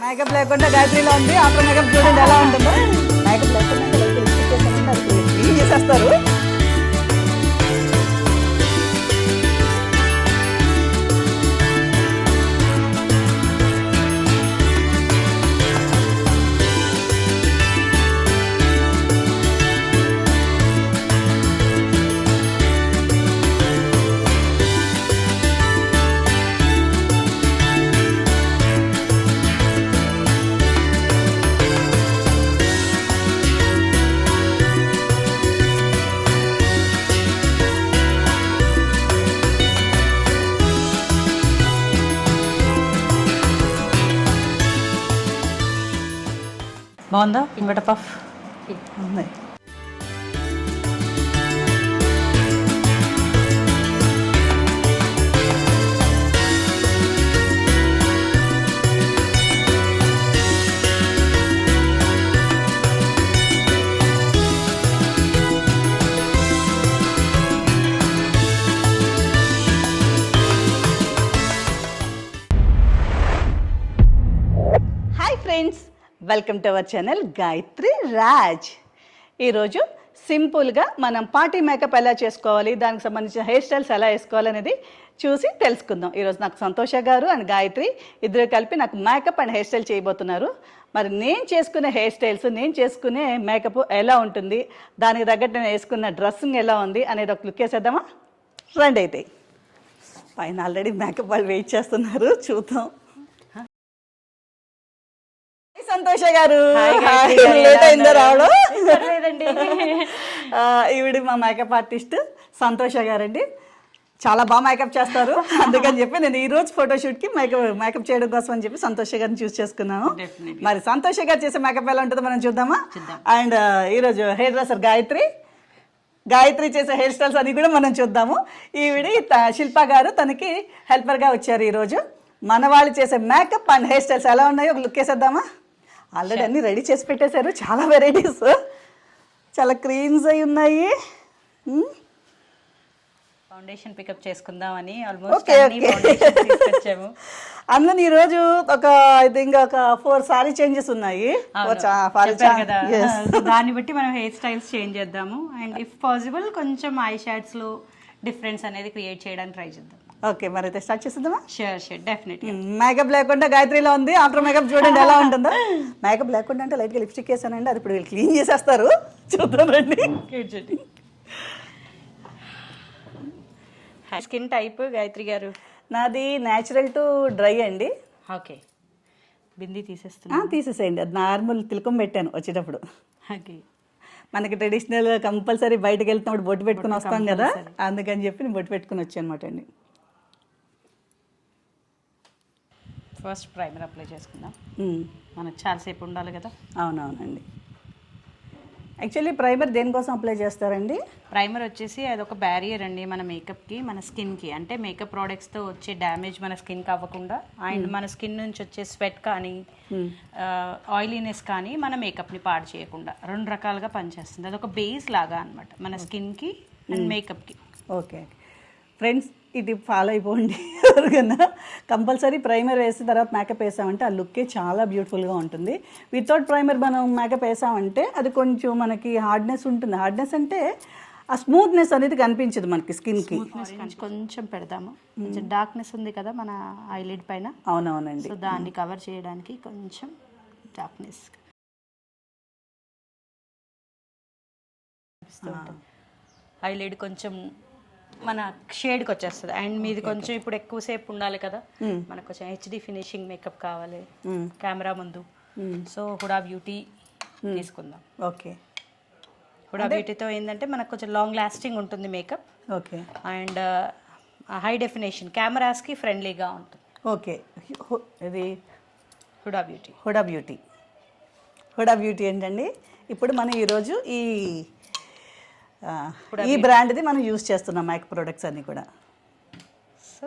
Makeup లేకుండా గాయత్రిలో ఉంది. ఆఫ్టర్ మేకప్ చూడండి ఎలా ఉంటుందో. మేకప్ లేకుండా క్లీన్ చేసేస్తారు. బాగుందా ఇంకట పఫ్ ఉంది. Hi friends, welcome to our channel Gayatri Raj. ఈరోజు సింపుల్గా మనం పార్టీ మేకప్ ఎలా చేసుకోవాలి, దానికి సంబంధించిన హెయిర్ స్టైల్స్ ఎలా వేసుకోవాలి అనేది చూసి తెలుసుకుందాం. ఈరోజు నాకు సంతోష గారు అండ్ గాయత్రి ఇద్దరు కలిపి నాకు మేకప్ అండ్ హెయిర్ స్టైల్ చేయబోతున్నారు. మరి నేను చేసుకునే హెయిర్ స్టైల్స్, నేను చేసుకునే మేకప్ ఎలా ఉంటుంది, దానికి తగ్గట్టు నేను వేసుకున్న డ్రెస్సింగ్ ఎలా ఉంది అనేది ఒక లుక్ వేసేద్దామా? రండి. అయితే పైన ఆల్రెడీ మేకప్ వాళ్ళు వెయిట్ చేస్తున్నారు, చూద్దాం. సంతోష గారు లేట్ అయిందో రావడం. ఈవిడ మా మేకప్ ఆర్టిస్ట్ సంతోష గారండి. చాలా బాగా మేకప్ చేస్తారు. అందుకని చెప్పి నేను ఈరోజు ఫోటోషూట్కి మేకప్ చేయడం కోసం అని చెప్పి సంతోష గారిని చూస్ చేసుకున్నాను. మరి సంతోష గారు చేసే మేకప్ ఎలా ఉంటుందో మనం చూద్దామా? అండ్ ఈరోజు హెయిర్ డ్రెస్సర్ గాయత్రి చేసే హెయిర్ స్టైల్స్ అని కూడా మనం చూద్దాము. ఈవిడి శిల్ప గారు తనకి హెల్పర్గా వచ్చారు. ఈరోజు మన వాళ్ళు చేసే మేకప్ అండ్ హెయిర్ స్టైల్స్ ఎలా ఉన్నాయో ఒక లుక్ వేసేద్దామా? ఆల్రెడీ అన్నీ రెడీ చేసి పెట్టేశారు. చాలా వెరైటీస్, చాలా క్రీమ్స్ అయి ఉన్నాయి. ఫౌండేషన్ పికప్ చేసుకుందామని ఆల్మోస్ట్ తీసుకొచ్చాము. అందులో ఈరోజు ఒక ఐ థింక్ ఒక 4 సారీ చేంజెస్ ఉన్నాయి. దాన్ని బట్టి మనం హెయిర్ స్టైల్స్ చేంజ్ చేద్దాము. అండ్ ఇఫ్ పాసిబుల్ కొంచెం ఐ షాడ్స్ లో డిఫరెన్స్ అనేది క్రియేట్ చేయడానికి ట్రై చేద్దాం. ఓకే, మరి అయితే స్టార్ట్ చేస్తుందామా? Sure definitely. మేకప్ లేకుండా గాయత్రిలో ఉంది. ఆఫ్టర్ మేకప్ చూడండి ఎలా ఉంటుందో. మేకప్ లేకుండా అంటే లైట్గా లిప్స్టిక్ వేసానండి, అది ఇప్పుడు వీళ్ళు క్లీన్ చేసేస్తారు. చూద్దాం రండి. స్కిన్ టైప్ గాయత్రి గారు? నాది న్యాచురల్ టు డ్రై అండి. ఓకే, బింది తీసేసేయండి. అది నార్మల్ తిలకం పెట్టాను వచ్చేటప్పుడు. ఓకే, మనకి ట్రెడిషనల్ కంపల్సరీ బయటకు వెళ్తున్నప్పుడు బొట్టు పెట్టుకుని వస్తాం కదా, అందుకని చెప్పి నేను బొట్టు పెట్టుకుని వచ్చాను అనమాట అండి. ఫస్ట్ ప్రైమర్ అప్లై చేసుకుందాం. మనకు చాలాసేపు ఉండాలి కదా. అవునవునండి. యాక్చువల్లీ ప్రైమర్ దేనికోసం అప్లై చేస్తారండి? ప్రైమర్ వచ్చేసి అది ఒక బ్యారియర్ అండి మన మేకప్కి, మన స్కిన్కి. అంటే మేకప్ ప్రోడక్ట్స్తో వచ్చే డ్యామేజ్ మన స్కిన్కి అవ్వకుండా, అండ్ మన స్కిన్ నుంచి వచ్చే స్వెట్ కానీ ఆయిలీనెస్ కానీ మన మేకప్ని పాడు చేయకుండా 2 రకాలుగా పనిచేస్తుంది. అది ఒక బేస్ లాగా అనమాట మన స్కిన్కి అండ్ మేకప్కి. ఓకే ఫ్రెండ్స్, ఇది ఫాలో అయిపోండి ఎవరికన్నా. కంపల్సరీ ప్రైమర్ వేసిన తర్వాత మేకప్ వేసామంటే ఆ లుక్కే చాలా బ్యూటిఫుల్గా ఉంటుంది. వితౌట్ ప్రైమర్ మనం మేకప్ వేసామంటే అది కొంచెం మనకి హార్డ్నెస్ ఉంటుంది. హార్డ్నెస్ అంటే ఆ స్మూత్నెస్ అనేది కనిపించదు మనకి స్కిన్కి. కొంచెం పెడదాము. కొంచెం డార్క్నెస్ ఉంది కదా మన ఐలిడ్ పైన. అవునవునండి. సో దాన్ని కవర్ చేయడానికి కొంచెం డార్క్నెస్. ఐలిడ్ కొంచెం మన షేడ్కి వచ్చేస్తుంది. అండ్ మీది కొంచెం ఇప్పుడు ఎక్కువసేపు ఉండాలి కదా, మనకు కొంచెం హెచ్డి ఫినిషింగ్ మేకప్ కావాలి కెమెరా ముందు. సో హుడా బ్యూటీ తీసుకుందాం. ఓకే, హుడా బ్యూటీతో ఏంటంటే మనకు కొంచెం లాంగ్ లాస్టింగ్ ఉంటుంది makeup. Okay, and high definition కెమెరాస్కి ఫ్రెండ్లీగా ఉంటుంది. ఓకే, ఇది హుడా బ్యూటీ. హుడా బ్యూటీ ఏంటండి? ఇప్పుడు మనం ఈరోజు ఈ బ్రాండ్ది మనం యూజ్ చేస్తున్నాం మేకప్ ప్రొడక్ట్స్ అన్నీ కూడా. సో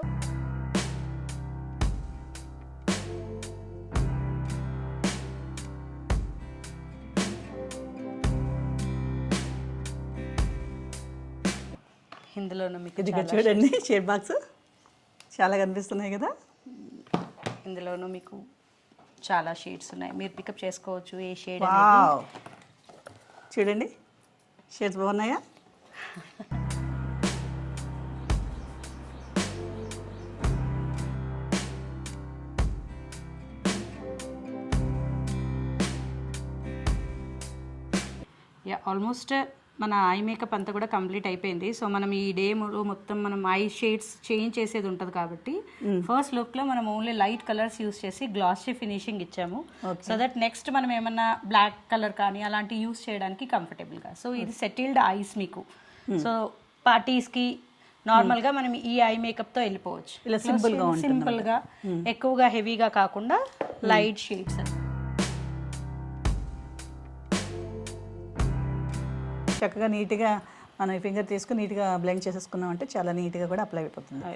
ఇందులోనూ మీకు ఇది చూడండి, షేడ్ బాక్స్ చాలా కనిపిస్తున్నాయి కదా. ఇందులోనూ మీకు చాలా షేడ్స్ ఉన్నాయి, మీరు పికప్ చేసుకోవచ్చు ఏ షేడ్. వావ్, చూడండి షేడ్స్ బాగున్నాయా? యా, ఆల్మోస్ట్ మన ఐ మేకప్ అంతా కూడా కంప్లీట్ అయిపోయింది. సో మనం ఈ డే మొత్తం మనం ఐ షేడ్స్ చేంజ్ చేసేది ఉంటుంది కాబట్టి ఫస్ట్ లుక్లో మనం ఓన్లీ లైట్ కలర్స్ యూస్ చేసి గ్లాసీ ఫినిషింగ్ ఇచ్చాము. సో దట్ నెక్స్ట్ మనం ఏమన్నా బ్లాక్ కలర్ కానీ అలాంటి యూస్ చేయడానికి కంఫర్టబుల్గా. సో ఇది సెటిల్డ్ ఐస్ మీకు. సో పార్టీస్కి నార్మల్గా మనం ఈ ఐ మేకప్తో వెళ్ళిపోవచ్చు. ఇలా సింపుల్గా ఎక్కువగా హెవీగా కాకుండా లైట్ షేడ్స్. చక్కగా నీట్గా మనం ఈ ఫింగర్ తీసుకుని నీట్గా బ్లెండ్ చేసేసుకున్నాం అంటే చాలా నీట్గా కూడా అప్లై అయిపోతుంది.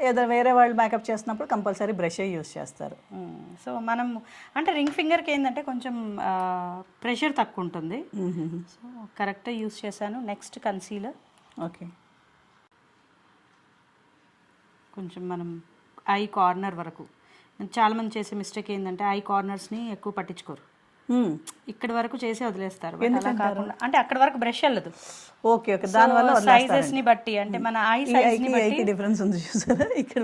ఏదో వేరే వాళ్ళు మేకప్ చేసినప్పుడు కంపల్సరీ బ్రష్ యూస్ చేస్తారు. సో మనం అంటే రింగ్ ఫింగర్కి ఏంటంటే కొంచెం ప్రెషర్ తక్కువ ఉంటుంది. సో కరెక్ట్గా యూస్ చేశాను. Next concealer. ఓకే, కొంచెం మనం ఐ కార్నర్ వరకు. చాలామంది చేసే మిస్టేక్ ఏంటంటే ఐ కార్నర్స్ని ఎక్కువ పట్టించుకోరు, ఇక్కడ వరకు చేసి వదిలేస్తారు. అలా కాకుండా అంటే అక్కడ వరకు బ్రష్ వెళ్ళదు. ఓకే ఓకే, దానివల్ల సైజెస్ ని బట్టి అంటే మన ఐ సైజ్ ని బట్టి డిఫరెన్స్ ఉంది చూసారా. ఇక్కడ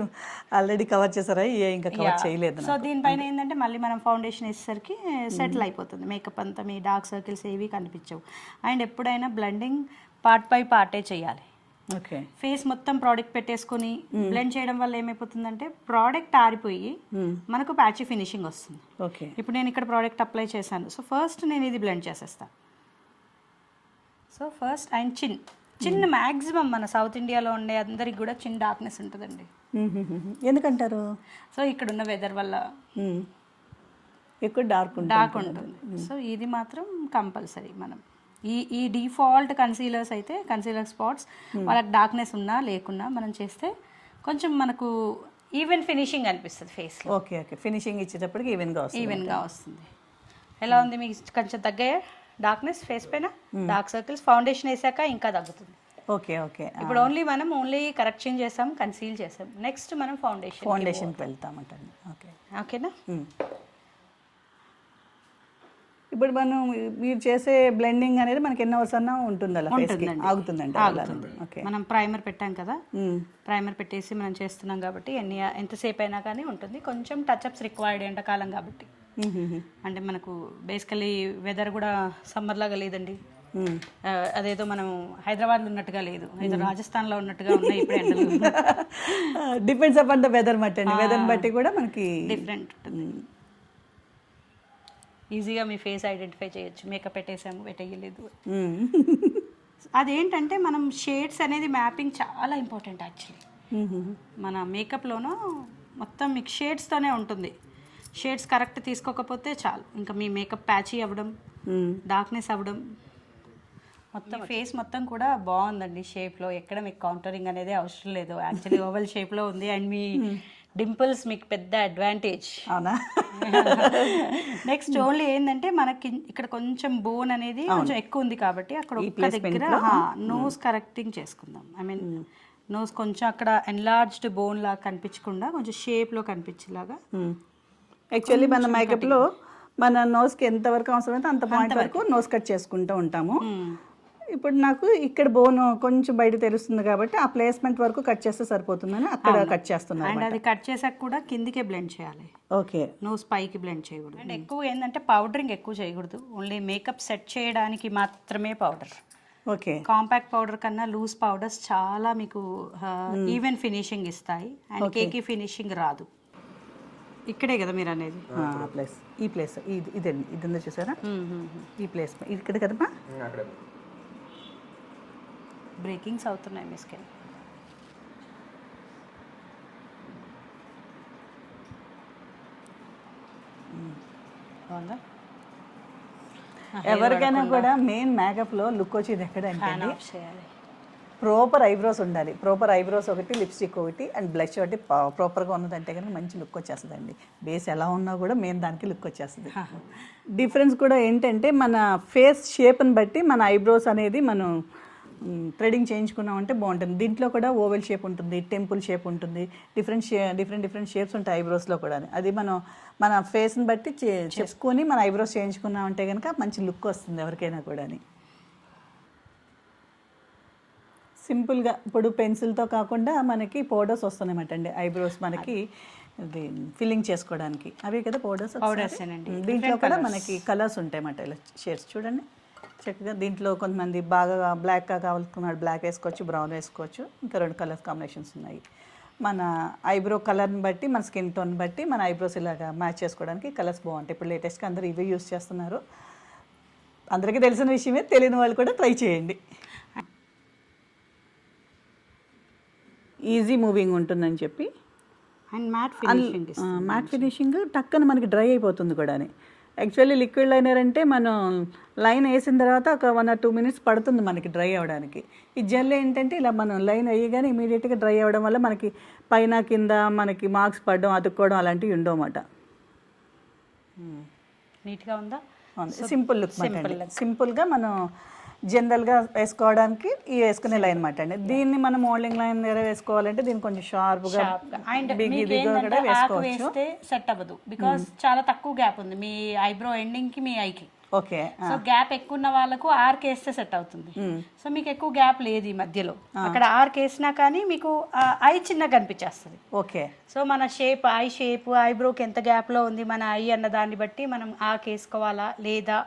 ఆల్రెడీ కవర్ చేసారా, ఇంకా కవర్ చేయలేదు. సో దీనిపైన ఏంటంటే మళ్ళీ మనం ఫౌండేషన్ వేసేసరికి సెటిల్ అయిపోతుంది. మేకప్ అంతా మీ డార్క్ సర్కిల్స్ ఏవి కనిపించవు. అండ్ ఎప్పుడైనా బ్లెండింగ్ పార్ట్ బై పార్టే చేయాలి. ఓకే, ఫేస్ మొత్తం ప్రోడక్ట్ పెట్టేసుకుని బ్లెండ్ చేయడం వల్ల ఏమైపోతుందంటే ప్రోడక్ట్ ఆరిపోయి మనకు ప్యాచీ ఫినిషింగ్ వస్తుంది. ఓకే, ఇప్పుడు నేను ఇక్కడ ప్రోడక్ట్ అప్లై చేశాను. సో ఫస్ట్ నేను ఇది బ్లెండ్ చేసేస్తాను. సో ఫస్ట్ అండ్ చిన్న మ్యాక్సిమం మన సౌత్ ఇండియాలో ఉండే అందరికి కూడా చిన్న డార్క్నెస్ ఉంటుందండి. ఎందుకంటారు? సో ఇక్కడ ఉన్న వెదర్ వల్ల ఎక్కువ డార్క్ ఉంటుంది. సో ఇది మాత్రం కంపల్సరీ మనం ఈ డిఫాల్ట్ కన్సీలర్స్ అయితే కన్సీలర్ స్పాట్స్ వాళ్ళకి డార్క్నెస్ ఉన్నా లేకున్నా మనం చేస్తే కొంచెం మనకు ఈవెన్ ఫినిషింగ్ అనిపిస్తుంది ఫేస్. ఓకే ఓకే, ఫినిషింగ్ ఇచ్చేటప్పటికి ఈవెన్గా వస్తుంది. ఎలా ఉంది మీకు? కొంచెం తగ్గాయా డార్క్నెస్ ఫేస్ పైన? డార్క్ సర్కిల్స్ ఫౌండేషన్ వేసాక ఇంకా తగ్గుతుంది. ఓకే ఓకే, ఇప్పుడు ఓన్లీ కరెక్షన్ చేసాం, కన్సీల్ చేసాం. నెక్స్ట్ మనం ఫౌండేషన్కి వెళ్తామంటండి. ఓకే ఓకేనా. ఇప్పుడు మనం మీరు చేసే బ్లెండింగ్ అనేది మనకి ఎన్ని అవర్స్ అన్నా ఉంటుంది, అలా ఆగుతుందండి. ఓకే, మనం ప్రైమర్ పెట్టాం కదా, ప్రైమర్ పెట్టేసి మనం చేస్తున్నాం కాబట్టి ఎంతసేపు అయినా కానీ ఉంటుంది. కొంచెం టచ్అప్స్ రిక్వైర్డ్ ఎండాకాలం కాబట్టి. అంటే మనకు బేసికలీ వెదర్ కూడా సమ్మర్ లాగా లేదండి. అదేదో మనం హైదరాబాద్లో ఉన్నట్టుగా లేదు, ఏదో రాజస్థాన్లో ఉన్నట్టుగా ఉన్నాయి ఇప్పుడు ఎండలు. డిపెండ్స్ అపాన్ ద వెదర్ బట్టి, వెదర్ బట్టి కూడా మనకి డిఫరెంట్ ఉంటుంది. ఈజీగా మీ ఫేస్ ఐడెంటిఫై చేయొచ్చు. మేకప్ పెట్టేసాము, పెట్టేయలేదు. అదేంటంటే మనం షేడ్స్ అనేది మ్యాపింగ్ చాలా ఇంపార్టెంట్ యాక్చువల్లీ. మన మేకప్లోనూ మొత్తం మీకు షేడ్స్తోనే ఉంటుంది. షేడ్స్ కరెక్ట్ తీసుకోకపోతే చాలు, ఇంకా మీ మేకప్ ప్యాచీ అవ్వడం, డార్క్నెస్ అవ్వడం. మొత్తం ఫేస్ మొత్తం కూడా బాగుందండి షేప్లో. ఎక్కడ మీకు కౌంటరింగ్ అనేది అవసరం లేదు. యాక్చువల్లీ ఓవల్ షేప్లో ఉంది. అండ్ మీ డింపుల్స్ మీకు పెద్ద అడ్వాంటేజ్. అవునా? నెక్స్ట్ ఓన్లీ ఏంటంటే మనకి ఇక్కడ కొంచెం బోన్ అనేది కొంచెం ఎక్కువ ఉంది కాబట్టి అక్కడ ఒక్క దగ్గర నోస్ కరెక్టింగ్ చేసుకుందాం. ఐ మీన్ నోస్ కొంచెం అక్కడ ఎన్లార్జ్డ్ బోన్ లాగా కనిపించకుండా కొంచెం షేప్లో కనిపించేలాగా. యాక్చువల్లీ మన మేకప్లో మన నోస్కి ఎంతవరకు అవసరమైతే అంత పాయింట్ వరకు నోస్ కట్ చేసుకుంటూ ఉంటాము. ఇప్పుడు నాకు ఇక్కడ బోన్ కొంచెం బయట తెలుస్తుంది కాబట్టి ఆ ప్లేస్మెంట్ వరకు కట్ చేస్తే సరిపోతుందని అక్కడ కట్ చేస్తున్నాను. అండ్ అది కట్ చేసాక కూడా కిందికే బ్లెండ్ చేయాలి. ఓకే, నోస్ పైకి బ్లెండ్ చేయకూడదు. అండ్ ఎక్కువ ఏంటంటే పౌడరింగ్ ఎక్కువ చేయకూడదు. ఓన్లీ మేకప్ సెట్ చేయడానికి మాత్రమే పౌడర్. ఓకే, కాంపాక్ట్ పౌడర్ కన్నా లూజ్ పౌడర్స్ చాలా మీకు ఈవెన్ ఫినిషింగ్ ఇస్తాయి. అండ్ కేకీ ఫినిషింగ్ రాదు. ఇక్కడే కదా మీరు అనేది ప్లేస్, ఈ ప్లేస్ ఇదండి, ఇది ఉందో చూసారా, ఈ ప్లేస్ ఇక్కడ కదమ్మా. బ్రేకింగ్స్ అవుతున్నాయి మీ స్కిన్. బాగుందా? ఎవరికైనా కూడా మెయిన్ మేకప్లో లుక్ వచ్చేది ఎక్కడంటే ప్రాపర్ ఐబ్రోస్ ఉండాలి. ప్రాపర్ ఐబ్రోస్ ఒకటి, లిప్స్టిక్ ఒకటి, అండ్ బ్లష్ ఒకటి ప్రాపర్గా ఉన్నదంటే కనుక మంచి లుక్ వచ్చేస్తుందండి. బేస్ ఎలా ఉన్నా కూడా మెయిన్ దానికి లుక్ వచ్చేస్తుంది. డిఫరెన్స్ కూడా ఏంటంటే మన ఫేస్ షేప్ని బట్టి మన ఐబ్రోస్ అనేది మనం థ్రెడింగ్ చేయించుకున్నామంటే బాగుంటుంది. దీంట్లో కూడా ఓవెల్ షేప్ ఉంటుంది, టెంపుల్ షేప్ ఉంటుంది, డిఫరెంట్ షేప్స్ ఉంటాయి ఐబ్రోస్లో కూడా. అది మన ఫేస్ని బట్టి చెప్పుకొని మన ఐబ్రోస్ చేయించుకున్నామంటే కనుక మంచి లుక్ వస్తుంది ఎవరికైనా కూడా. సింపుల్గా ఇప్పుడు పెన్సిల్తో కాకుండా మనకి పౌడర్స్ వస్తున్నాయన్నమాట అండి ఐబ్రోస్ మనకి ఇది ఫిల్లింగ్ చేసుకోవడానికి. అవి కదా పౌడర్స్. దీంట్లో కూడా మనకి కలర్స్ ఉంటాయన్నమాట, ఇలా షేడ్స్ చూడండి చక్కగా. దీంట్లో కొంతమంది బాగా బ్లాక్గా కావాలనుకున్నాడు, బ్లాక్ వేసుకోవచ్చు, బ్రౌన్ వేసుకోవచ్చు, ఇంకా 2 కలర్స్ కాంబినేషన్స్ ఉన్నాయి. మన ఐబ్రో కలర్ని బట్టి, మన స్కిన్ టోన్ బట్టి మన ఐబ్రోస్ ఇలాగా మ్యాచ్ చేసుకోవడానికి కలర్స్ బాగుంటాయి. ఇప్పుడు లేటెస్ట్గా అందరూ ఇవే యూస్ చేస్తున్నారు. అందరికీ తెలిసిన విషయమే, తెలియని వాళ్ళు కూడా ట్రై చేయండి. ఈజీ మూవింగ్ ఉంటుందని చెప్పి అండ్ మ్యాట్ ఫినిషింగ్ టక్కన మనకి డ్రై అయిపోతుంది కూడా. యాక్చువల్లీ లిక్విడ్ లైనర్ అంటే మనం లైన్ వేసిన తర్వాత ఒక 1 or 2 minutes పడుతుంది మనకి డ్రై అవ్వడానికి. ఈ జెల్ ఏంటంటే ఇలా మనం లైన్ అయ్యగానే ఇమీడియట్గా డ్రై అవ్వడం వల్ల మనకి పైన కింద మనకి మార్క్స్ పడడం, అతుక్కోవడం అలాంటివి ఉండవు అన్నమాట. నీట్గా ఉందా? సింపుల్ లుక్, సింపుల్గా మనం జనరల్గా వేసుకోవడానికి ఈ వేసుకునే లైన్ అనమాట అండి. దీన్ని మనం మోడలింగ్ లైన్ దగ్గర వేసుకోవాలంటే దీన్ని కొంచెం షార్ప్గా అండ్ వేస్తే సెట్ అవ్వదు, బికాస్ చాలా తక్కువ గ్యాప్ ఉంది మీ ఐబ్రో ఎండింగ్ కి మీ ఐకి. ఓకే, సో గ్యాప్ ఎక్కువ ఉన్న వాళ్ళకు ఆర్క్ వేస్తే సెట్ అవుతుంది. సో మీకు ఎక్కువ గ్యాప్ లేదు ఈ మధ్యలో, అక్కడ ఆర్క్ వేసినా కానీ మీకు ఐ చిన్నగా కనిపించేస్తుంది. ఓకే, సో మన షేప్, ఐ షేప్, ఐబ్రోకి ఎంత గ్యాప్ లో ఉంది మన ఐ అన్న దాన్ని బట్టి మనం ఆర్క్ వేసుకోవాలా లేదా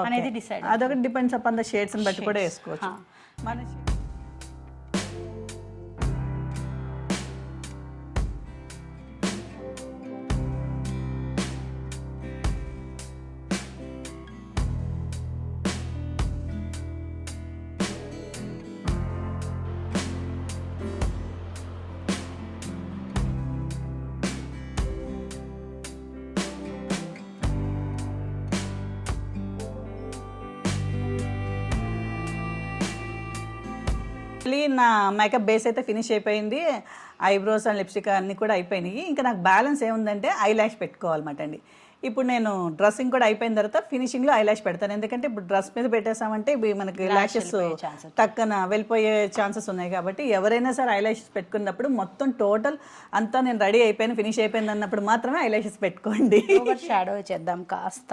అనేది డిసైడ్. అదొకటి డిపెండ్స్ అపాన్ ద షేడ్స్ బట్టి కూడా వేసుకోవచ్చు. మన నా మేకప్ బేస్ అయితే ఫినిష్ అయిపోయింది. ఐబ్రోస్ అండ్ లిప్స్టిక్ అన్నీ కూడా అయిపోయినాయి. ఇంకా నాకు బ్యాలెన్స్ ఏముందంటే ఐ ల్యాష్ పెట్టుకోవాలన్నమాట అండి. ఇప్పుడు నేను డ్రెస్సింగ్ కూడా అయిపోయిన తర్వాత ఫినిషింగ్లో ఐ ల్యాష్ పెడతాను. ఎందుకంటే ఇప్పుడు డ్రెస్ మీద పెట్టేసామంటే మనకి ల్యాషెస్ టక్కన వెళ్ళిపోయే ఛాన్సెస్ ఉన్నాయి. కాబట్టి ఎవరైనా సరే ఐ ల్యాషెస్ పెట్టుకున్నప్పుడు మొత్తం టోటల్ అంతా నేను రెడీ అయిపోయాను, ఫినిష్ అయిపోయింది అన్నప్పుడు మాత్రమే ఐ ల్యాషెస్ పెట్టుకోండి. షాడో చేద్దాం కాస్త,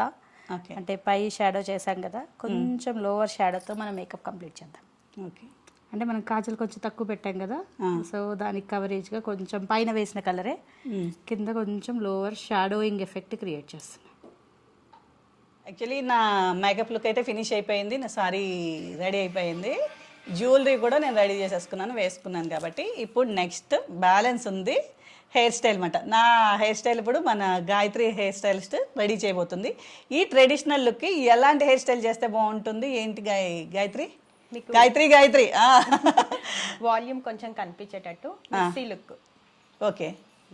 అంటే పై షాడో చేసాం కదా, కొంచెం లోవర్ షాడోతో మనం మేకప్ కంప్లీట్ చేద్దాం. ఓకే, అంటే మనం కాజల్ కొంచెం తక్కువ పెట్టాం కదా, సో దానికి కవరేజ్గా కొంచెం పైన వేసిన కలరే కింద కొంచెం లోవర్ షాడోయింగ్ ఎఫెక్ట్ క్రియేట్ చేస్తున్నాం. యాక్చువల్లీ నా మేకప్ లుక్ అయితే ఫినిష్ అయిపోయింది, నా సారీ రెడీ అయిపోయింది, జ్యువెలరీ కూడా నేను రెడీ చేసేసుకున్నాను, వేసుకున్నాను. కాబట్టి ఇప్పుడు నెక్స్ట్ బ్యాలెన్స్ ఉంది హెయిర్ స్టైల్ అన్నమాట. నా హెయిర్ స్టైల్ ఇప్పుడు మన గాయత్రి హెయిర్ స్టైలిస్ట్ రెడీ చేయబోతుంది. ఈ ట్రెడిషనల్ లుక్కి ఎలాంటి హెయిర్ స్టైల్ చేస్తే బాగుంటుంది ఏంటి గాయత్రి? గాయత్రి వాల్యూమ్ కొంచెం కనిపించేటట్టు మిక్సీ లుక్. ఓకే,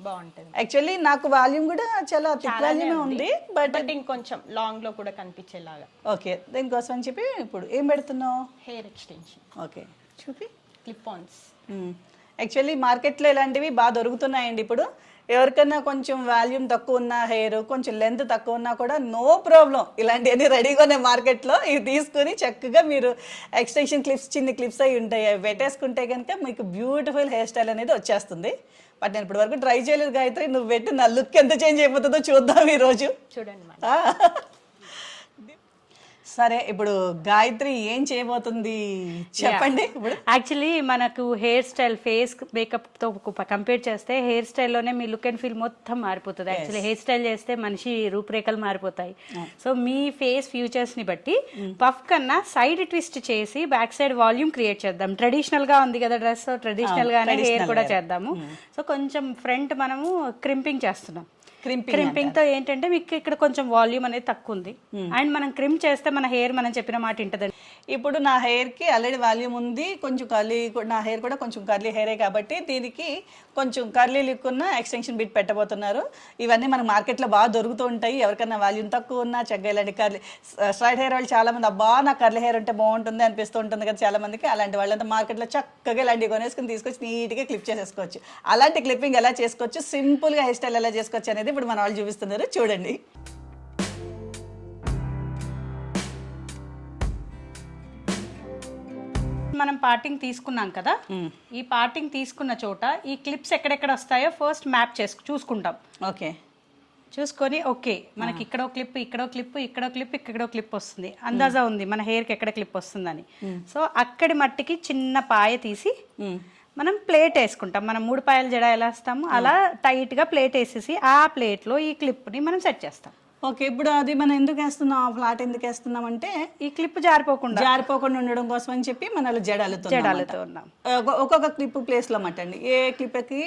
బాగుంటుంది. యాక్చువల్లీ నాకు వాల్యూమ్ కూడా చాలా థిక్ వాల్యూమే ఉంది, బట్ ఇంకొంచెం లాంగ్ లో కూడా కనిపించేలాగా. ఓకే, దీనికోసం అని చెప్పి ఇప్పుడు ఏం పెడుతున్నావు? Hair extension. ఓకే, చూపి. Clip ons. యాక్చువల్లీ మార్కెట్లో ఇలాంటివి బాగా దొరుకుతున్నాయండి. ఇప్పుడు ఎవరికైనా కొంచెం వాల్యూమ్ తక్కువ ఉన్న హెయిర్, కొంచెం లెంత్ తక్కువ ఉన్నా కూడా నో ప్రాబ్లం, ఇలాంటివన్నీ రెడీగా ఉన్నాయి మార్కెట్లో. ఇవి తీసుకుని చక్కగా మీరు ఎక్స్టెన్షన్ క్లిప్స్, చిన్న క్లిప్స్ అవి ఉంటాయి, అవి పెట్టేసుకుంటే కనుక మీకు బ్యూటిఫుల్ హెయిర్ స్టైల్ అనేది వచ్చేస్తుంది. బట్ నేను ఇప్పటి వరకు ట్రై చేయలేదు గాయత్రి, నువ్వు పెట్టి నా లుక్ ఎంత చేంజ్ అయిపోతుందో చూద్దాం ఈరోజు. చూడండి. సరే, ఇప్పుడు గాయత్రి ఏం చేయబోతుంది చెప్పండి. ఇప్పుడు యాక్చువల్లీ మనకు హెయిర్ స్టైల్ ఫేస్ మేకప్తో కంపేర్ చేస్తే హెయిర్ స్టైల్లోనే మీ లుక్ అండ్ ఫీల్ మొత్తం మారిపోతుంది. యాక్చువల్లీ హెయిర్ స్టైల్ చేస్తే మనిషి రూపురేఖలు మారిపోతాయి. సో మీ ఫేస్ ఫ్యూచర్స్ని బట్టి పఫ్ కన్నా సైడ్ ట్విస్ట్ చేసి బ్యాక్ సైడ్ వాల్యూమ్ క్రియేట్ చేద్దాం. ట్రెడిషనల్గా ఉంది కదా డ్రెస్, ట్రెడిషనల్గానే హెయిర్ కూడా చేద్దాము. సో కొంచెం ఫ్రంట్ మనము క్రింపింగ్ చేస్తున్నాం. క్రింపింగ్ తో ఏంటంటే మీకు ఇక్కడ కొంచెం వాల్యూమ్ అనేది తక్కువ ఉంది, అండ్ మనం క్రిమ్ చేస్తే మన హెయిర్ మనం చెప్పిన మాట ఉంటుందండి. ఇప్పుడు నా హెయిర్కి ఆల్రెడీ వాల్యూమ్ ఉంది, కొంచెం కర్లీ, నా హెయిర్ కూడా కొంచెం కర్లీ హెయిరే కాబట్టి దీనికి కొంచెం కర్లీ లుక్ ఉన్న ఎక్స్టెన్షన్ బిట్ పెట్టబోతున్నారు. ఇవన్నీ మనకు మార్కెట్లో బాగా దొరుకుతూ ఉంటాయి. ఎవరికైనా వాల్యూమ్ తక్కువ ఉన్నా చక్కగా ఇలాంటి కర్లీ స్ట్రైట్ హెయిర్ వాళ్ళు చాలామంది అబ్బా నా కర్లీ హెయిర్ ఉంటే బాగుంటుంది అనిపిస్తూ ఉంటుంది కదా చాలామందికి. అలాంటి వాళ్ళంతా మార్కెట్లో చక్కగా ఇలాంటివి కొనేసుకుని తీసుకొచ్చి నీట్గా క్లిప్ చేసేసుకోవచ్చు. అలాంటి క్లిప్పింగ్ ఎలా చేసుకోవచ్చు, సింపుల్గా హెయిర్ స్టైల్ ఎలా చేసుకోవచ్చు అనేది ఇప్పుడు మన వాళ్ళు చూపిస్తున్నారు, చూడండి. మనం పార్టింగ్ తీసుకున్నాం కదా, ఈ పార్టింగ్ తీసుకున్న చోట ఈ క్లిప్స్ ఎక్కడెక్కడ వస్తాయో ఫస్ట్ మ్యాప్ చూసుకుంటాం. ఓకే, చూసుకొని ఓకే మనకి ఇక్కడో క్లిప్, ఇక్కడో క్లిప్, ఇక్కడో క్లిప్, ఇక్కడో క్లిప్ వస్తుంది, అందాజా ఉంది మన హెయిర్కి ఎక్కడ క్లిప్ వస్తుందని. సో అక్కడి మట్టికి చిన్న పాయ తీసి మనం ప్లేట్ వేసుకుంటాం. మనం 3 పాయల జడ ఎలా వేస్తాము అలా టైట్గా ప్లేట్ వేసేసి ఆ ప్లేట్లో ఈ క్లిప్ని మనం సెట్ చేస్తాం. ఓకే. ఇప్పుడు అది మనం ఎందుకు వేస్తున్నాం, ఆ ఫ్లాట్ ఎందుకు వేస్తున్నాం అంటే ఈ క్లిప్ జారిపోకుండా ఉండడం కోసం అని చెప్పి మన జడాలతో ఉన్నాం. ఒక్కొక్క క్లిప్ ప్లేస్లో మట్టండి, ఏ క్లిప్కి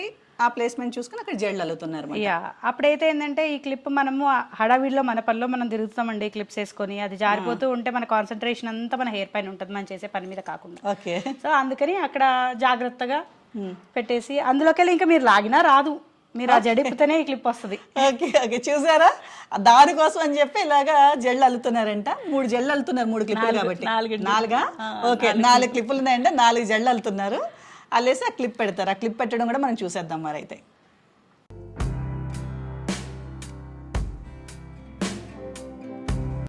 ఆ ప్లేస్మెంట్ చూసుకుని అక్కడ జడలు అల్లుతున్నారు. యా, అప్పుడైతే ఏంటంటే ఈ క్లిప్ మనము హడావిడిలో మన పనిలో మనం తిరుగుతామండి క్లిప్స్ వేసుకొని, అది జారిపోతూ ఉంటే మన కాన్సన్ట్రేషన్ అంతా మన హెయిర్ పైన ఉంటుంది, మనం చేసే పని మీద కాకుండా. ఓకే. సో అందుకని అక్కడ జాగ్రత్తగా పెట్టేసి అందులోకి వెళ్ళి ఇంకా మీరు లాగినా రాదు, మీరు ఆ జడిపితేనే ఈ క్లిప్ వస్తుంది. ఓకే ఓకే, చూసారా, దానికోసం అని చెప్పి ఇలాగా జడలు అల్లుతున్నారంట. 3 జడలు అల్లుతున్నారు, 3 క్లిప్పులు కాబట్టి. 4 ఓకే, 4 క్లిప్పులు ఉన్నాయంటే 4 జడలు అల్లుతున్నారు. అల్లేసి ఆ క్లిప్ పెడతారు. ఆ క్లిప్ పెట్టడం కూడా మనం చూసేద్దాం మరి అయితే.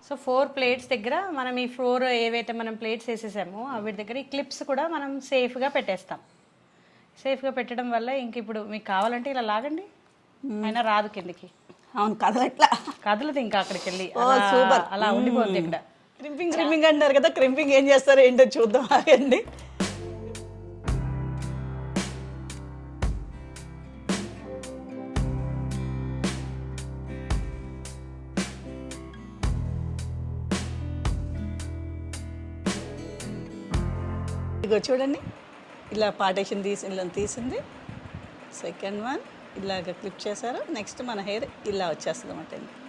సో 4 ప్లేట్స్ దగ్గర మనం ఈ 4 ఏవైతే మనం ప్లేట్స్ వేసేసామో వీటి దగ్గర ఈ క్లిప్స్ కూడా మనం సేఫ్గా పెట్టేస్తాం. సేఫ్గా పెట్టడం వల్ల ఇంక ఇప్పుడు మీకు కావాలంటే ఇలా లాగండి, అయినా రాదు కిందికి. అవును, కదలట్లా, కదలదు ఇంకా అక్కడికి వెళ్ళి. సూపర్, అలా ఉండిపోద్ది ఇక్కడ. క్రింపింగ్ అంటారు కదా, క్రింపింగ్ ఏం చేస్తారో ఏంటో చూద్దాం ఆగండి. ఇగో చూడండి, ఇలా పార్టేషన్ ఇలా తీసింది. సెకండ్ వన్ ఇలాగ క్లిప్ చేశారు. నెక్స్ట్ మన హెయిర్ ఇలా వచ్చేస్తుంది అన్నమాట.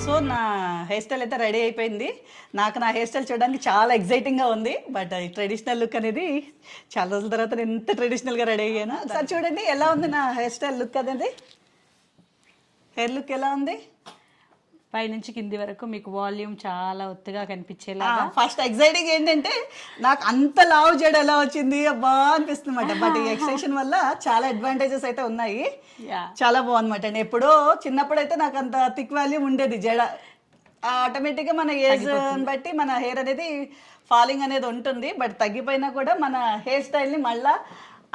సో నా హెయిర్ స్టైల్ అయితే రెడీ అయిపోయింది. నాకు నా హెయిర్ స్టైల్ చూడడానికి చాలా ఎక్సైటింగ్గా ఉంది. బట్ ఈ ట్రెడిషనల్ లుక్ అనేది చాలా రోజుల తర్వాత నేను ఎంత ట్రెడిషనల్గా రెడీ అయ్యాను. ఒకసారి చూడండి ఎలా ఉంది నా హెయిర్ స్టైల్ లుక్ అనేది. హెయిర్ లుక్ ఎలా ఉంది? పైనుంచి కింది వరకు మీకు వాల్యూమ్ చాలా ఒత్తుగా కనిపించేలా. ఫస్ట్ ఎక్సైటింగ్ ఏంటంటే నాకు అంత లావు జడ ఎలా వచ్చింది అబ్బా అనిపిస్తుంది అనమాట. బట్ ఈ ఎక్స్టెన్షన్ వల్ల చాలా అడ్వాంటేజెస్ అయితే ఉన్నాయి. చాలా బాగుందన్నమాట. నేను ఎప్పుడో చిన్నప్పుడు అయితే నాకు అంత థిక్ వాల్యూమ్ ఉండేది జడ. ఆటోమేటిక్గా మన ఏజ్ బట్టి మన హెయిర్ అనేది ఫాలింగ్ అనేది ఉంటుంది. బట్ తగ్గిపోయినా కూడా మన హెయిర్ స్టైల్ని మళ్ళీ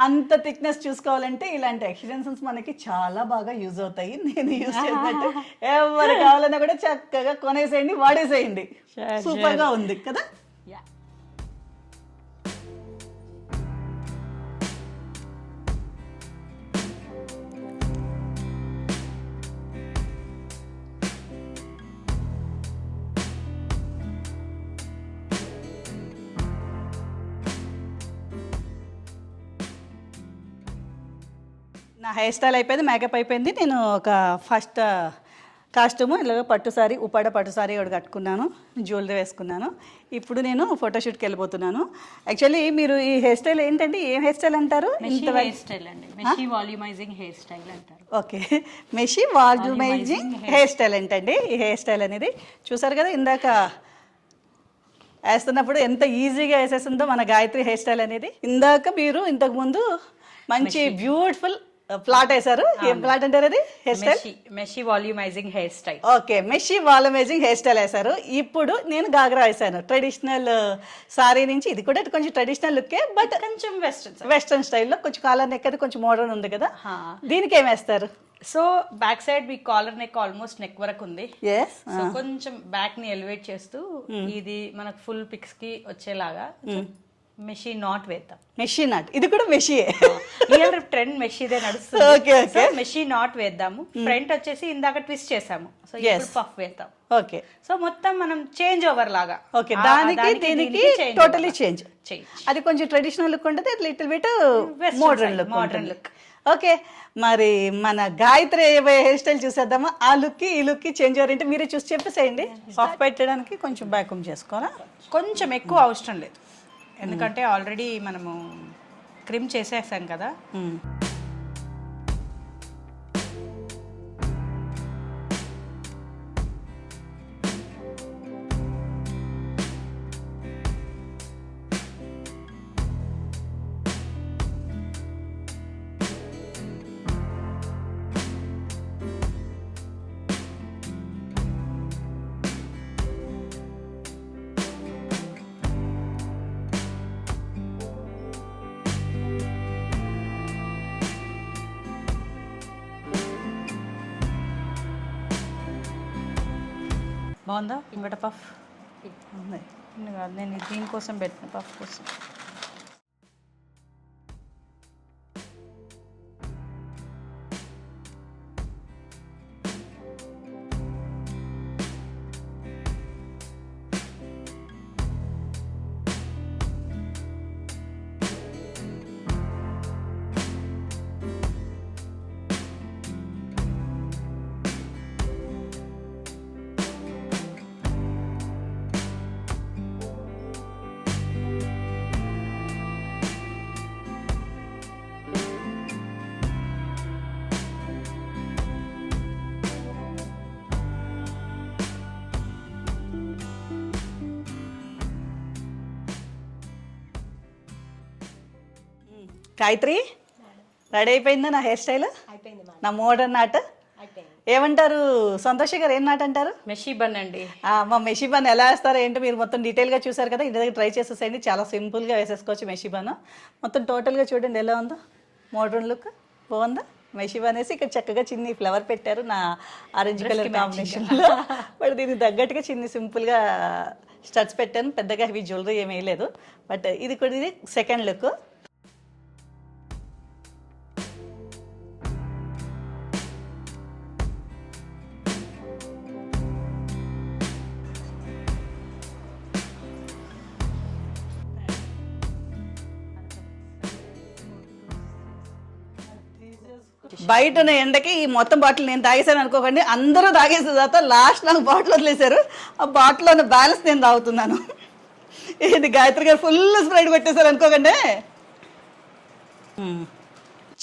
అంత థిక్నెస్ చూసుకోవాలంటే ఇలాంటి ఎక్స్టెన్షన్స్ మనకి చాలా బాగా యూజ్ అవుతాయి. నేను యూజ్ చేసినట్టు ఎవరు కావాలన్నా కూడా చక్కగా కొనేసేయండి, వాడేసేయండి. సూపర్గా ఉంది కదా. నా హెయిర్ స్టైల్ అయిపోయింది, మేకప్ అయిపోయింది. నేను ఒక ఫస్ట్ కాస్ట్యూము ఇలాగ పట్టు సారీ, ఉప్పాడ పట్టు సారీ ఒకటి కట్టుకున్నాను, జ్యువెలరీ వేసుకున్నాను. ఇప్పుడు నేను ఫోటోషూట్కి వెళ్ళిపోతున్నాను. యాక్చువల్లీ మీరు ఈ హెయిర్ స్టైల్ ఏంటంటే ఏం హెయిర్ స్టైల్ అంటారు? హెయిర్ స్టైల్ అండి, మెషీ వాల్యూమైజింగ్ హెయిర్ స్టైల్ అంటారు. Okay, messy volumizing hair style ఏంటండి ఈ హెయిర్ స్టైల్ అనేది? చూసారు కదా ఇందాక వేస్తున్నప్పుడు ఎంత ఈజీగా వేసేసిందో మన గాయత్రి హెయిర్ స్టైల్ అనేది. ఇందాక మీరు ఇంతకుముందు మంచి బ్యూటిఫుల్ ప్లాట్ వేశారు. ఏం ప్లాట్ అంటారు అది? Hair style. Messy volumizing hair style. Okay, messy volumizing hair style వేశారు. ఇప్పుడు నేను గాగ్రా వేసాను. ట్రెడిషనల్ సారీ నుంచి ఇది కూడా కొంచెం ట్రెడిషనల్ లుక్కే, బట్ కొంచెం వెస్ట్రన్ స్టైల్లో కొంచెం కాలర్ నెక్ అది కొంచెం మోడర్న్ ఉంది కదా. దీనికి ఏం వేస్తారు? సో బ్యాక్ సైడ్ మీ కాలర్ నెక్ ఆల్మోస్ట్ నెక్ వరకు ఉంది. ఎస్. సో కొంచెం బ్యాక్ ని ఎలివేట్ చేస్తూ ఇది మనకు ఫుల్ పిక్స్ కి వచ్చేలాగా మెషీ నాట్ వేద్దాం. మెషీ నాట్, ఇది కూడా మెషీయే. రియల్ ట్రెండ్ మెషీదే నడుస్తుంది. Okay okay. మెషీ నాట్ వేద్దాము. ఫ్రంట్ వచ్చేసి ఇందాక ట్విస్ట్ చేసాము, సో ఇప్పుడు పఫ్ వేద్దాం. ఓకే. సో మొత్తం మనం చేంజ్ ఓవర్ లాగా. ఓకే, దానికి దీనికి టోటలీ చేంజ్. అది కొంచెం ట్రెడిషనల్ లుక్ ఉంటుంది, little bit modern look. Okay, మరి మన గాయత్రి హెయిర్ స్టైల్ చూసేద్దామా? ఆ లుక్కి ఈ లుక్కి చేంజ్ ఓవర్ మీరే చూసి చెప్పేసేయండి. పఫ్ పెట్టడానికి కొంచెం బ్యాకమ్ చేసుకోవాలా? కొంచెం ఎక్కువ అవసరం లేదు, ఎందుకంటే ఆల్రెడీ మనము క్రిమ్ చేసేసాం కదా. బాగుందా ఇంకట పఫ్? నేను దీనికోసం పెట్టిన పఫ్ కోసం. గాయత్రి, రెడీ అయిపోయిందా నా హెయిర్ స్టైల్? అయిపోయింది, నా మోడర్న్ నాట్ ఏమంటారు? సంతోష్ గారు ఏం నాట్ అంటారు? మెషీ బన్ అండి. మా మెషీ బన్ ఎలా వేస్తారో ఏంటో మీరు మొత్తం డీటెయిల్గా చూసారు కదా. ఇంటి దగ్గర ట్రై చేసేసేయండి, చాలా సింపుల్గా వేసేసుకోవచ్చు మెషీ బన్. మొత్తం టోటల్గా చూడండి ఎలా ఉందో, మోడర్న్ లుక్ బాగుందా? మెషీ బన్ వేసి ఇక్కడ చక్కగా చిన్ని ఫ్లవర్ పెట్టారు నా ఆరెంజ్ కలర్ కాంబినేషన్లో. బట్ దీనికి తగ్గట్టుగా చిన్ని సింపుల్గా స్టడ్స్ పెట్టాను, పెద్దగా హెవీ జ్యువెలరీ ఏమీ వేయలేదు. బట్ ఇది కూడా ఇది సెకండ్ లుక్. బయట ఉన్న ఎండకి ఈ మొత్తం బాటిల్ నేను తాగేసాను అనుకోకండి. అందరూ తాగేసిన తర్వాత లాస్ట్ నాకు బాటిల్ వదిలేశారు. ఆ బాటిల్లో ఉన్న బ్యాలెన్స్ నేను తాగుతున్నాను. ఇది గాయత్రి గారు ఫుల్ స్ప్రైడ్ కొట్టేశారు అనుకోకండి.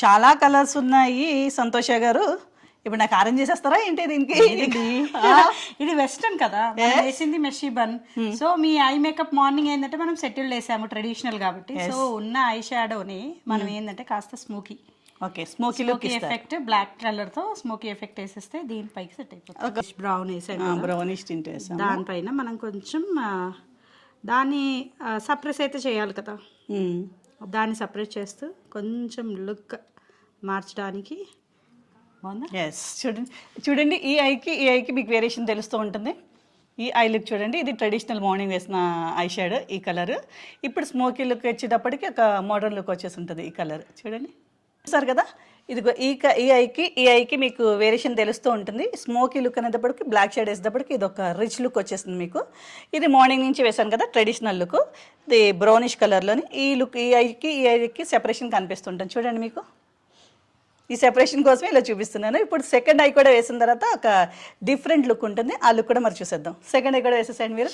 చాలా కలర్స్ ఉన్నాయి సంతోష గారు. ఇప్పుడు నాకు ఆరెంజ్ చేసేస్తారా ఏంటి దీనికి? ఇది వెస్టర్న్ కదా, వేసింది మెషీ బన్. సో మీ ఐ మేకప్ మార్నింగ్ ఏంటంటే మనం సెటిల్ వేసాము ట్రెడిషనల్ కాబట్టి. సో ఉన్న ఐ షాడోని మనం ఏంటంటే కాస్త smoky, okay, smoky look effect, black colour తో స్మోకీ ఎఫెక్ట్ వేసేస్తే దీనిపైకి సెట్ అయిపోతుంది. బ్రౌన్ వేసాను, బ్రౌనిష్ టింట్ వేసాను. దానిపైన మనం కొంచెం దాన్ని సప్రెస్ అయితే చేయాలి కదా, దాన్ని సపరేట్ చేస్తూ కొంచెం లుక్ మార్చడానికి బాగుందా? ఎస్, చూడండి ఈ ఐకి మీకు వేరియేషన్ తెలుస్తూ ఉంటుంది. ఈ ఐ లుక్ చూడండి, ఇది ట్రెడిషనల్ మార్నింగ్ వేసిన ఐ షేడ్ ఈ కలర్. ఇప్పుడు స్మోకీ లుక్ వచ్చేటప్పటికి ఒక మోడర్న్ లుక్ వచ్చేసి ఉంటుంది ఈ కలర్. చూడండి చూసారు కదా, ఇదిగో ఈ ఐకి మీకు వేరియేషన్ తెలుస్తూ ఉంటుంది. స్మోకీ లుక్ అనేటప్పటికి బ్లాక్ షేడ్ వేసేటప్పటికి ఇది ఒక రిచ్ లుక్ వచ్చేస్తుంది మీకు. ఇది మార్నింగ్ నుంచి వేసాను కదా ట్రెడిషనల్ లుక్, ఇది బ్రౌనిష్ కలర్లోని. ఈ లుక్ ఈ ఐకి సెపరేషన్ కనిపిస్తుంటుంది చూడండి మీకు. ఈ సెపరేషన్ కోసమే ఇలా చూపిస్తున్నాను. ఇప్పుడు సెకండ్ ఐ కూడా వేసిన తర్వాత ఒక డిఫరెంట్ లుక్ ఉంటుంది, ఆ లుక్ కూడా మరి చూసేద్దాం. సెకండ్ ఐ కూడా వేసేసేయండి మీరు.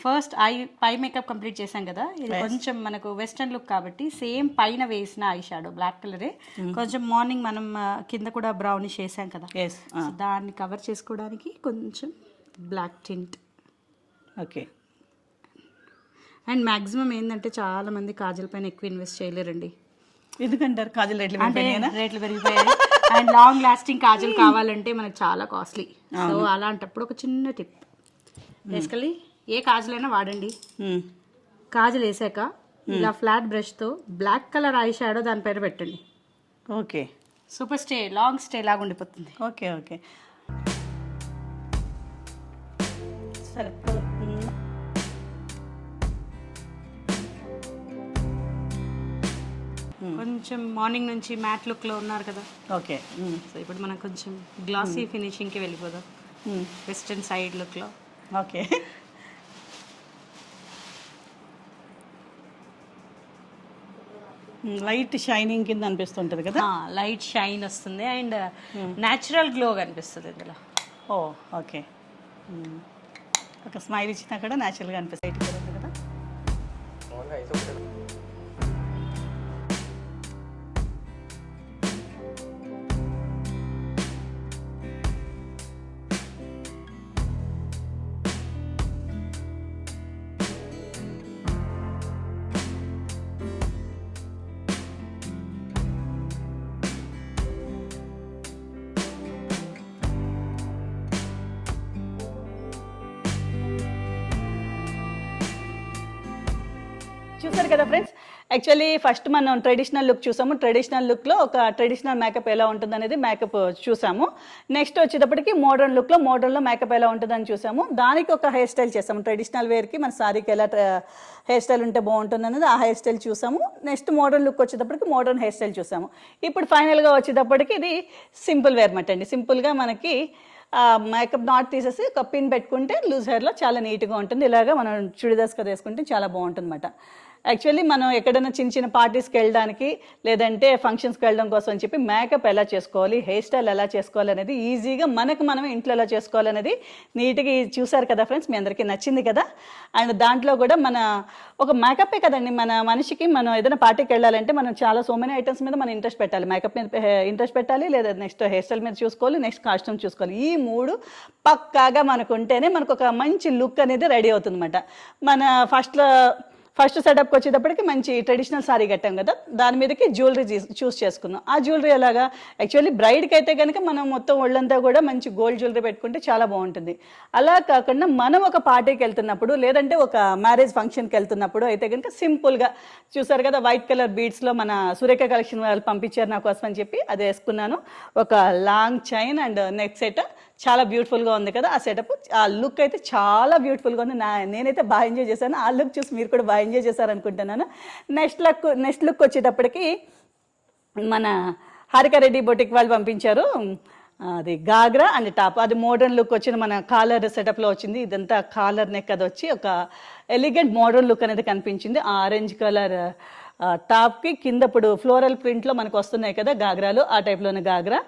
ఫస్ట్ పై మేకప్ కంప్లీట్ చేసాం కదా, ఇది కొంచెం మనకు వెస్టర్న్ లుక్ కాబట్టి సేమ్ పైన వేసిన ఐ షాడో బ్లాక్ కలరే, కొంచెం మార్నింగ్ మనం కింద కూడా బ్రౌనిష్ వేసాం కదా, So దాన్ని కవర్ చేసుకోవడానికి కొంచెం black tint. Okay. And maximum ఏంటంటే చాలా మంది కాజల్ పైన ఎక్కువ ఇన్వెస్ట్ చేయలేరండి, ఎందుకంటారు కాజల్ రేట్లు అంటే రేట్లు పెరిగిపోయాయి. అండ్ లాంగ్ లాస్టింగ్ కాజల్ కావాలంటే మనకు చాలా కాస్ట్లీ. సో అలాంటప్పుడు ఒక చిన్న టిప్, బేసికలీ ఏ కాజల్ అయినా వాడండి, కాజల్ వేసాక ఇలా ఫ్లాట్ బ్రష్తో బ్లాక్ కలర్ ఐ షాడో దానిపైన పెట్టండి. Okay. Super stay, long stay లాగా ఉండిపోతుంది. ఓకే. ఓకే. సరే. కొంచెం మార్నింగ్ నుంచి మ్యాట్ లుక్లో ఉన్నారు కదా, ఓకే. సో ఇప్పుడు మనం కొంచెం గ్లాసీ ఫినిషింగ్కి వెళ్ళిపోదాం, వెస్టర్న్ సైడ్ లుక్లో. ఓకే. లైట్ షైనింగ్ కింద అనిపిస్తుంటుంది కదా. లైట్ షైన్ వస్తుంది అండ్ న్యాచురల్ గ్లో కనిపిస్తుంది ఇందులో. ఓ ఓకే. ఒక స్మైల్ ఇచ్చినా కూడా న్యాచురల్గా అనిపిస్తుంది కదా. చూసారు కదా ఫ్రెండ్స్, యాక్చువల్లీ ఫస్ట్ మనం ట్రెడిషనల్ లుక్ చూసాము. ట్రెడిషనల్ లుక్లో ఒక ట్రెడిషనల్ మేకప్ ఎలా ఉంటుంది అనేది మేకప్ చూసాము. నెక్స్ట్ వచ్చేటప్పటికి మోడర్న్ లుక్లో మోడర్న్లో మేకప్ ఎలా ఉంటుందని చూసాము. దానికి ఒక హెయిర్ స్టైల్ చేసాము. ట్రెడిషనల్ వేర్కి మన సారీకి ఎలా హెయిర్ స్టైల్ ఉంటే బాగుంటుంది అనేది ఆ హెయిర్ స్టైల్ చూసాము. నెక్స్ట్ మోడర్న్ లుక్ వచ్చేటప్పటికి మోడర్న్ హెయిర్ స్టైల్ చూసాము. ఇప్పుడు ఫైనల్గా వచ్చేటప్పటికి ఇది సింపుల్ వేర్ మాట అండి. సింపుల్గా మనకి మేకప్ నాట్ తీసేసి ఒక పిన్ పెట్టుకుంటే లూజ్ హెయిర్లో చాలా నీట్గా ఉంటుంది. ఇలాగా మనం చుడిదార్స్ కదా వేసుకుంటే చాలా బాగుంటుంది అన్నమాట. యాక్చువల్లీ మనం ఎక్కడైనా చిన్న చిన్న పార్టీస్కి వెళ్ళడానికి లేదంటే ఫంక్షన్స్కి వెళ్ళడం కోసం అని చెప్పి మేకప్ ఎలా చేసుకోవాలి, హెయిర్ స్టైల్ ఎలా చేసుకోవాలి అనేది ఈజీగా మనమే ఇంట్లో ఎలా చేసుకోవాలనేది నీట్గా చూసారు కదా ఫ్రెండ్స్. మీ అందరికీ నచ్చింది కదా. అండ్ దాంట్లో కూడా మన ఒక మేకప్పే కదండి, మన మనిషికి మనం ఏదైనా పార్టీకి వెళ్ళాలంటే మనం చాలా సో మెనీ ఐటమ్స్ మీద మనం ఇంట్రెస్ట్ పెట్టాలి. మేకప్ మీద ఇంట్రెస్ట్ పెట్టాలి, లేదా నెక్స్ట్ హెయిర్ స్టైల్ మీద చూసుకోవాలి, నెక్స్ట్ కాస్ట్యూమ్ చూసుకోవాలి. ఈ మూడు పక్కాగా మనకు ఉంటేనే మనకు ఒక మంచి లుక్ అనేది రెడీ అవుతుంది అన్నమాట. మన ఫస్ట్ సెటప్కి వచ్చేటప్పటికి మంచి ట్రెడిషనల్ సారీ కట్టాం కదా, దాని మీదకి జ్యువెలరీ చూస్ చేసుకుందాం. ఆ జ్యువెలరీ ఎలాగా, యాక్చువల్లీ బ్రైడ్కి అయితే కనుక మనం మొత్తం ఒళ్ళంతా కూడా మంచి గోల్డ్ జ్యువెలరీ పెట్టుకుంటే చాలా బాగుంటుంది. అలా కాకుండా మనం ఒక పార్టీకి వెళ్తున్నప్పుడు లేదంటే ఒక మ్యారేజ్ ఫంక్షన్కి వెళ్తున్నప్పుడు అయితే కనుక సింపుల్గా చూసారు కదా, వైట్ కలర్ బీడ్స్లో మన సురేఖ కలెక్షన్ వాళ్ళు పంపించారు నా కోసం అని చెప్పి అది వేసుకున్నాను. ఒక long chain and neck set చాలా బ్యూటిఫుల్గా ఉంది కదా. ఆ సెటప్, ఆ లుక్ అయితే చాలా బ్యూటిఫుల్గా ఉంది. నేనైతే బాగా ఎంజాయ్ చేశాను. ఆ లుక్ చూసి మీరు కూడా బాగా ఎంజాయ్ చేశారనుకుంటున్నాను. నెక్స్ట్ లుక్ వచ్చేటప్పటికి మన హారికారెడ్డి బొటిక్ వాళ్ళు పంపించారు. అది గాగ్రా అండ్ టాప్, అది మోడర్న్ లుక్ వచ్చిన మన కాలర్ సెటప్లో వచ్చింది. ఇదంతా కాలర్ నెక్ అది వచ్చి ఒక ఎలిగెంట్ మోడర్న్ లుక్ అనేది కనిపించింది. ఆరెంజ్ కలర్ టాప్కి కింద ఇప్పుడు ఫ్లోరల్ ప్రింట్లో మనకు వస్తున్నాయి కదా గాగ్రాలు, ఆ టైప్లోనే గాగ్రా.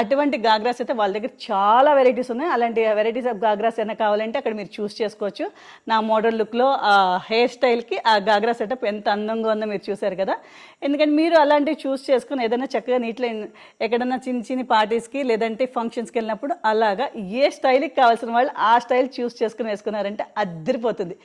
అటువంటి గాగ్రాస్ అయితే వాళ్ళ దగ్గర చాలా వెరైటీస్ ఉన్నాయి. అలాంటి వెరైటీస్ ఆఫ్ గాగ్రాస్ ఏమైనా కావాలంటే అక్కడ మీరు చూస్ చేసుకోవచ్చు. నా మోడర్న్ లుక్లో ఆ హెయిర్ స్టైల్కి ఆ గాగ్రా సెటప్ ఎంత అందంగా ఉందో మీరు చూసారు కదా. ఎందుకంటే మీరు అలాంటివి చూస్ చేసుకుని ఏదైనా చక్కగా నీట్లో ఎక్కడైనా చిన్న చిన్న పార్టీస్కి లేదంటే ఫంక్షన్స్కి వెళ్ళినప్పుడు అలాగా ఏ స్టైల్కి కావాల్సిన వాళ్ళు ఆ స్టైల్ చూస్ చేసుకుని వేసుకున్నారంటే అద్దరిపోతుంది.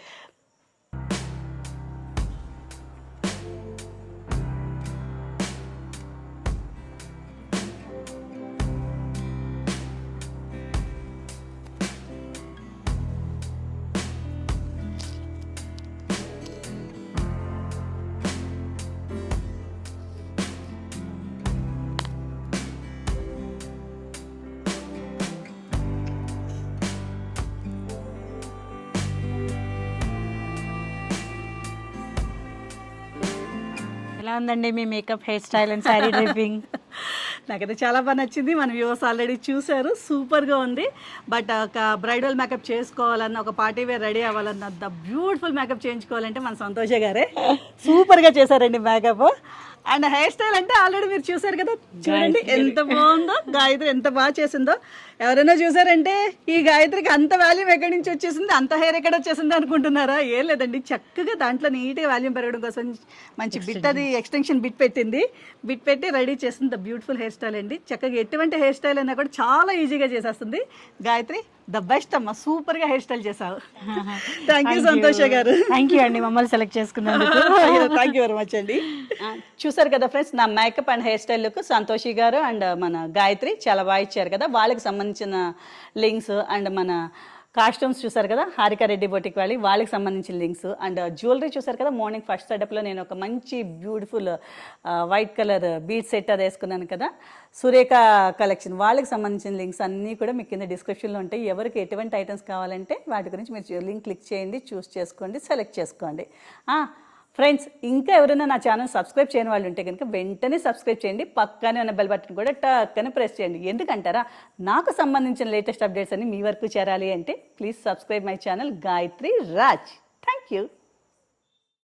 ఎలా ఉందండి మీ makeup, hair style and sari draping? నాకైతే చాలా బాగా నచ్చింది. మన వ్యూవర్స్ ఆల్రెడీ చూశారు, సూపర్గా ఉంది. బట్ ఒక బ్రైడల్ మేకప్ చేసుకోవాలన్న, ఒక పార్టీ వేర్ రెడీ అవ్వాలన్న, ద బ్యూటిఫుల్ మేకప్ చేయించుకోవాలంటే మన సంతోష గారే సూపర్గా చేశారండి మేకప్. అండ్ హెయిర్ స్టైల్ అంటే ఆల్రెడీ మీరు చూసారు కదా, చూడండి ఎంత బాగుందో, గాయత్రి ఎంత బాగా చేసిందో. ఎవరైనా చూసారంటే ఈ గాయత్రికి అంత వాల్యూమ్ ఎక్కడి నుంచి వచ్చేసింది, అంత హెయిర్ ఎక్కడ వచ్చేసింది అనుకుంటున్నారా? ఏం లేదండి, చక్కగా దాంట్లో నీట్గా వాల్యూమ్ పెరగడం కోసం మంచి బిట్, అది ఎక్స్టెన్షన్ బిట్ పెట్టింది. బిట్ పెట్టి రెడీ చేసింది. ద బ్యూటిఫుల్ హెయిర్ స్టైల్ అండి. చక్కగా ఎటువంటి హెయిర్ స్టైల్ అయినా కూడా చాలా ఈజీగా చేసేస్తుంది. గాయత్రి ద బెస్ట్ అమ్మ, సూపర్గా హెయిర్ స్టైల్ చేసావు. థ్యాంక్ యూ సంతోష గారు. థ్యాంక్ యూ అండి మమ్మల్ని సెలెక్ట్ చేసుకున్నందుకు. థ్యాంక్ యూ వెరీ మచ్ అండి. చూసారు కదా ఫ్రెండ్స్, నా makeup and hair style look Santoshi గారు అండ్ మన గాయత్రి చాలా బాగా ఇచ్చారు కదా. వాళ్ళకి సంబంధించిన లింక్స్ అండ్ మన కాస్ట్యూమ్స్ చూసారు కదా, హారిక రెడ్డి బొటిక్ వాళ్ళకి సంబంధించిన లింక్స్ అండ్ జ్యువెలరీ చూసారు కదా. మార్నింగ్ ఫస్ట్ సెటప్లో నేను ఒక మంచి beautiful white colour beat set అది వేసుకున్నాను కదా, సురేఖ కలెక్షన్, వాళ్ళకి సంబంధించిన లింక్స్ అన్నీ కూడా మీకు కింద డిస్క్రిప్షన్లో ఉంటాయి. ఎవరికి ఎటువంటి ఐటమ్స్ కావాలంటే వాటి గురించి మీరు లింక్ క్లిక్ చేయండి, చూస్ చేసుకోండి, సెలెక్ట్ చేసుకోండి. ఫ్రెండ్స్, ఇంకా ఎవరైనా నా ఛానల్ సబ్స్క్రైబ్ చేయని వాళ్ళు ఉంటే కనుక వెంటనే సబ్స్క్రైబ్ చేయండి. పక్కనే ఉన్న బెల్ బటన్ కూడా టక్కనే ప్రెస్ చేయండి. ఎందుకంటారా, నాకు సంబంధించిన లేటెస్ట్ అప్డేట్స్ అన్ని మీ వరకు చేరాలి అంటే please subscribe my channel Gayatri Raj. Thank you.